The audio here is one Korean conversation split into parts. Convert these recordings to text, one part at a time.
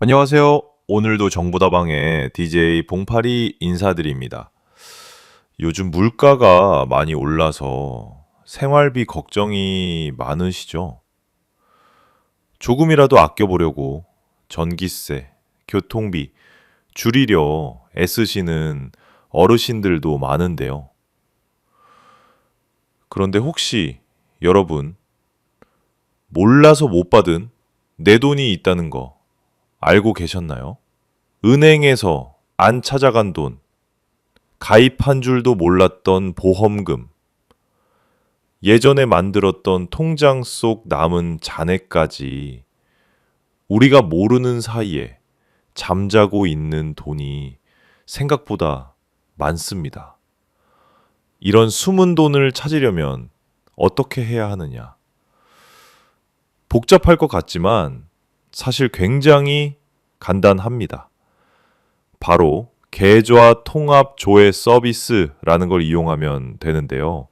안녕하세요. 오늘도 정보다방의 DJ 봉팔이 인사드립니다. 요즘 물가가 많이 올라서 생활비 걱정이 많으시죠? 조금이라도 아껴보려고 전기세, 교통비 줄이려 애쓰시는 어르신들도 많은데요. 그런데 혹시 여러분 몰라서 못 받은 내 돈이 있다는 거 알고 계셨나요? 은행에서 안 찾아간 돈, 가입한 줄도 몰랐던 보험금, 예전에 만들었던 통장 속 남은 잔해까지 우리가 모르는 사이에 잠자고 있는 돈이 생각보다 많습니다. 이런 숨은 돈을 찾으려면 어떻게 해야 하느냐? 복잡할 것 같지만 사실 굉장히 간단합니다. 바로 계좌 통합 조회 서비스라는 걸 이용하면 되는데요.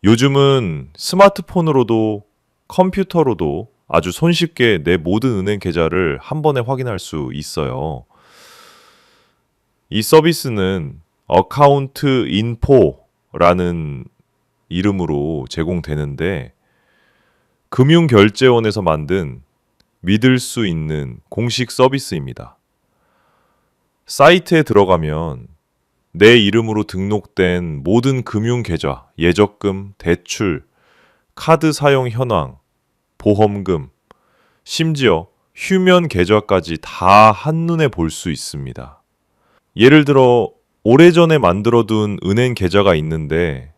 요즘은 스마트폰으로도 컴퓨터로도 아주 손쉽게 내 모든 은행 계좌를 한 번에 확인할 수 있어요. 이 서비스는 어카운트 인포라는 이름으로 제공되는데 금융결제원에서 만든 믿을 수 있는 공식 서비스입니다. 사이트에 들어가면 내 이름으로 등록된 모든 금융계좌, 예적금, 대출, 카드 사용 현황, 보험금, 심지어 휴면 계좌까지 다 한눈에 볼 수 있습니다. 예를 들어 오래전에 만들어둔 은행 계좌가 있는데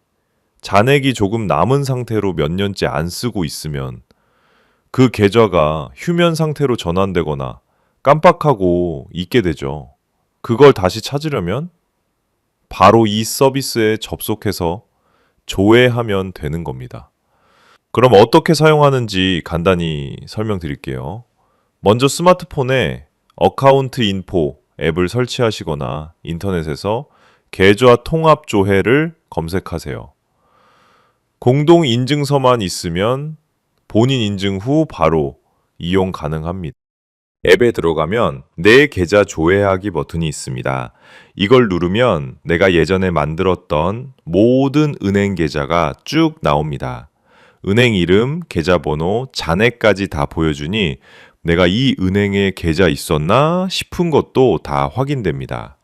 잔액이 조금 남은 상태로 몇 년째 안 쓰고 있으면 그 계좌가 휴면 상태로 전환되거나 깜빡하고 있게 되죠. 그걸 다시 찾으려면 바로 이 서비스에 접속해서 조회하면 되는 겁니다. 그럼 어떻게 사용하는지 간단히 설명드릴게요. 먼저 스마트폰에 어카운트 인포 앱을 설치하시거나 인터넷에서 계좌 통합 조회를 검색하세요. 공동 인증서만 있으면 본인 인증 후 바로 이용 가능합니다. 앱에 들어가면 내 계좌 조회하기 버튼이 있습니다. 이걸 누르면 내가 예전에 만들었던 모든 은행 계좌가 쭉 나옵니다. 은행 이름, 계좌번호, 잔액까지 다 보여주니 내가 이 은행에 계좌 있었나 싶은 것도 다 확인됩니다.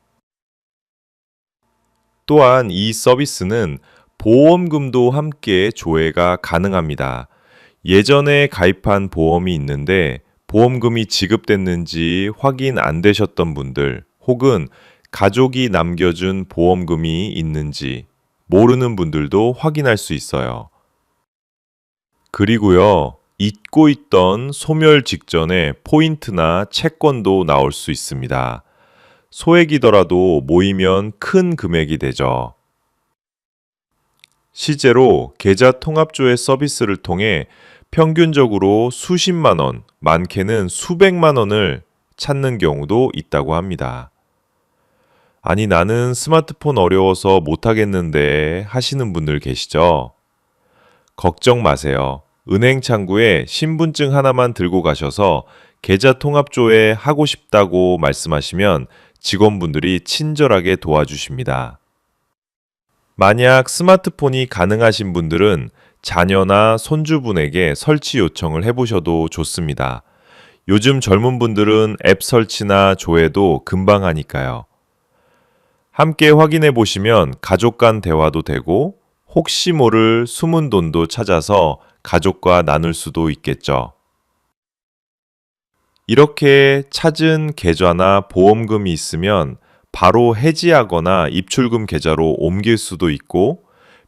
또한 이 서비스는 보험금도 함께 조회가 가능합니다. 예전에 가입한 보험이 있는데 보험금이 지급됐는지 확인 안 되셨던 분들 혹은 가족이 남겨준 보험금이 있는지 모르는 분들도 확인할 수 있어요. 그리고요, 잊고 있던 소멸 직전에 포인트나 채권도 나올 수 있습니다. 소액이더라도 모이면 큰 금액이 되죠. 실제로 계좌 통합조회 서비스를 통해 평균적으로 수십만 원, 많게는 수백만 원을 찾는 경우도 있다고 합니다. 아니, 나는 스마트폰 어려워서 못하겠는데 하시는 분들 계시죠? 걱정 마세요. 은행 창구에 신분증 하나만 들고 가셔서 계좌 통합조회 하고 싶다고 말씀하시면 직원분들이 친절하게 도와주십니다. 만약 스마트폰이 가능하신 분들은 자녀나 손주분에게 설치 요청을 해보셔도 좋습니다. 요즘 젊은 분들은 앱 설치나 조회도 금방 하니까요. 함께 확인해 보시면 가족 간 대화도 되고 혹시 모를 숨은 돈도 찾아서 가족과 나눌 수도 있겠죠. 이렇게 찾은 계좌나 보험금이 있으면 바로 해지하거나 입출금 계좌로 옮길 수도 있고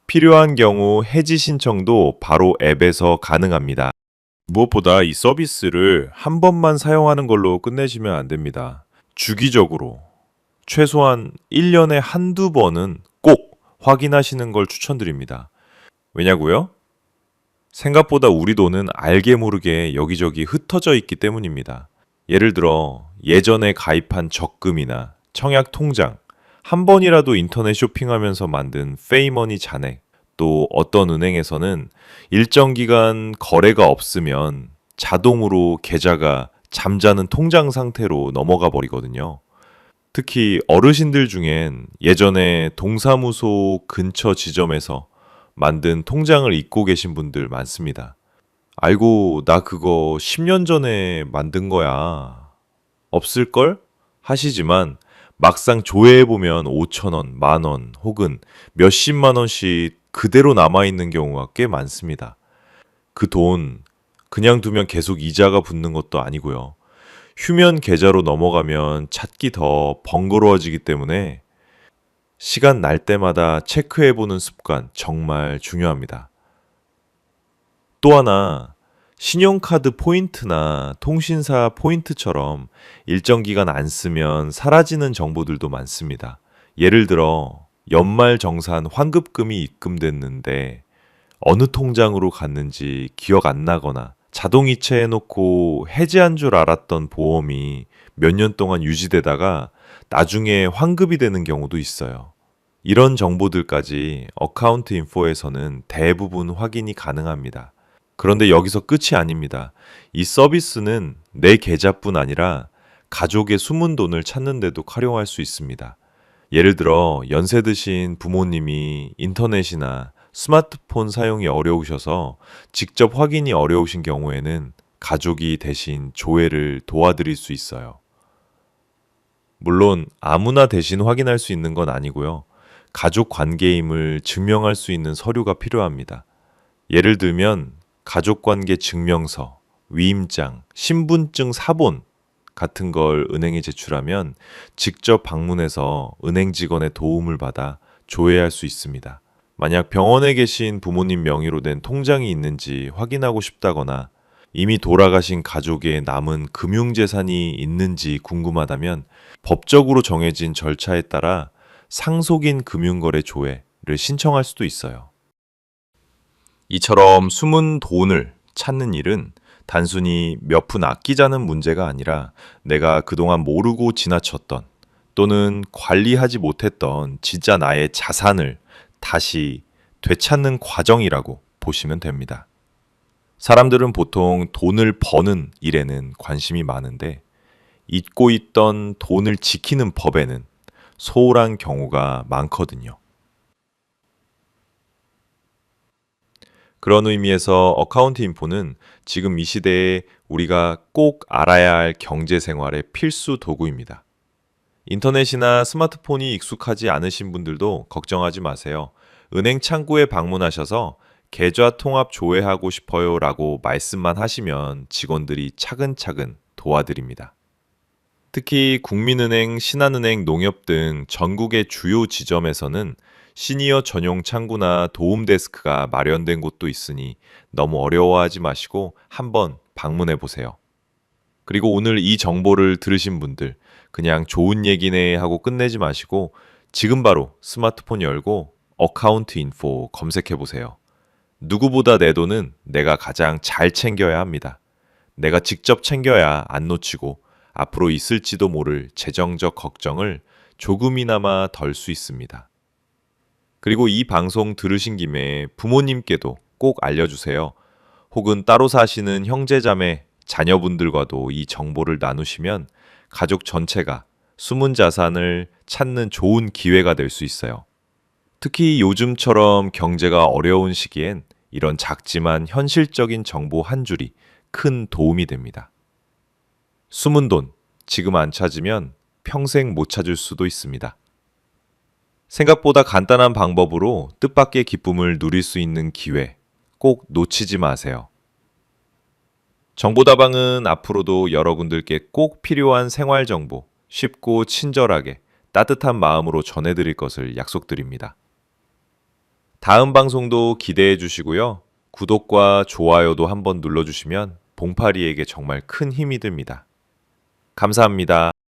필요한 경우 해지 신청도 바로 앱에서 가능합니다. 무엇보다 이 서비스를 한 번만 사용하는 걸로 끝내시면 안 됩니다. 주기적으로 최소한 1년에 한두 번은 꼭 확인하시는 걸 추천드립니다. 왜냐고요? 생각보다 우리 돈은 알게 모르게 여기저기 흩어져 있기 때문입니다. 예를 들어 예전에 가입한 적금이나 청약 통장, 한 번이라도 인터넷 쇼핑하면서 만든 페이머니 잔액, 또 어떤 은행에서는 일정 기간 거래가 없으면 자동으로 계좌가 잠자는 통장 상태로 넘어가 버리거든요. 특히 어르신들 중엔 예전에 동사무소 근처 지점에서 만든 통장을 잊고 계신 분들 많습니다. 알고 나 그거 10년 전에 만든 거야. 없을걸? 하시지만 막상 조회해보면 5천 원, 만 원, 혹은 몇십만 원씩 그대로 남아있는 경우가 꽤 많습니다. 그 돈 그냥 두면 계속 이자가 붙는 것도 아니고요. 휴면 계좌로 넘어가면 찾기 더 번거로워지기 때문에 시간 날 때마다 체크해보는 습관 정말 중요합니다. 또 하나, 신용카드 포인트나 통신사 포인트처럼 일정 기간 안 쓰면 사라지는 정보들도 많습니다. 예를 들어, 연말 정산 환급금이 입금됐는데 어느 통장으로 갔는지 기억 안 나거나 자동이체 해놓고 해지한 줄 알았던 보험이 몇 년 동안 유지되다가 나중에 환급이 되는 경우도 있어요. 이런 정보들까지 어카운트 인포에서는 대부분 확인이 가능합니다. 그런데 여기서 끝이 아닙니다. 이 서비스는 내 계좌뿐 아니라 가족의 숨은 돈을 찾는 데도 활용할 수 있습니다. 예를 들어 연세 드신 부모님이 인터넷이나 스마트폰 사용이 어려우셔서 직접 확인이 어려우신 경우에는 가족이 대신 조회를 도와드릴 수 있어요. 물론 아무나 대신 확인할 수 있는 건 아니고요. 가족 관계임을 증명할 수 있는 서류가 필요합니다. 예를 들면 가족관계 증명서, 위임장, 신분증 사본 같은 걸 은행에 제출하면 직접 방문해서 은행 직원의 도움을 받아 조회할 수 있습니다. 만약 병원에 계신 부모님 명의로 된 통장이 있는지 확인하고 싶다거나 이미 돌아가신 가족의 남은 금융재산이 있는지 궁금하다면 법적으로 정해진 절차에 따라 상속인 금융거래 조회를 신청할 수도 있어요. 이처럼 숨은 돈을 찾는 일은 단순히 몇 푼 아끼자는 문제가 아니라 내가 그동안 모르고 지나쳤던 또는 관리하지 못했던 진짜 나의 자산을 다시 되찾는 과정이라고 보시면 됩니다. 사람들은 보통 돈을 버는 일에는 관심이 많은데 잊고 있던 돈을 지키는 법에는 소홀한 경우가 많거든요. 그런 의미에서 어카운트 인포는 지금 이 시대에 우리가 꼭 알아야 할 경제 생활의 필수 도구입니다. 인터넷이나 스마트폰이 익숙하지 않으신 분들도 걱정하지 마세요. 은행 창구에 방문하셔서 계좌 통합 조회하고 싶어요 라고 말씀만 하시면 직원들이 차근차근 도와드립니다. 특히 국민은행, 신한은행, 농협 등 전국의 주요 지점에서는 시니어 전용 창구나 도움 데스크가 마련된 곳도 있으니 너무 어려워하지 마시고 한번 방문해 보세요. 그리고 오늘 이 정보를 들으신 분들 그냥 좋은 얘기네 하고 끝내지 마시고 지금 바로 스마트폰 열고 어카운트 인포 검색해 보세요. 누구보다 내 돈은 내가 가장 잘 챙겨야 합니다. 내가 직접 챙겨야 안 놓치고 앞으로 있을지도 모를 재정적 걱정을 조금이나마 덜 수 있습니다. 그리고 이 방송 들으신 김에 부모님께도 꼭 알려주세요. 혹은 따로 사시는 형제자매, 자녀분들과도 이 정보를 나누시면 가족 전체가 숨은 자산을 찾는 좋은 기회가 될 수 있어요. 특히 요즘처럼 경제가 어려운 시기엔 이런 작지만 현실적인 정보 한 줄이 큰 도움이 됩니다. 숨은 돈, 지금 안 찾으면 평생 못 찾을 수도 있습니다. 생각보다 간단한 방법으로 뜻밖의 기쁨을 누릴 수 있는 기회 꼭 놓치지 마세요. 정보다방은 앞으로도 여러분들께 꼭 필요한 생활 정보 쉽고 친절하게 따뜻한 마음으로 전해드릴 것을 약속드립니다. 다음 방송도 기대해 주시고요. 구독과 좋아요도 한번 눌러주시면 봉파리에게 정말 큰 힘이 됩니다. 감사합니다.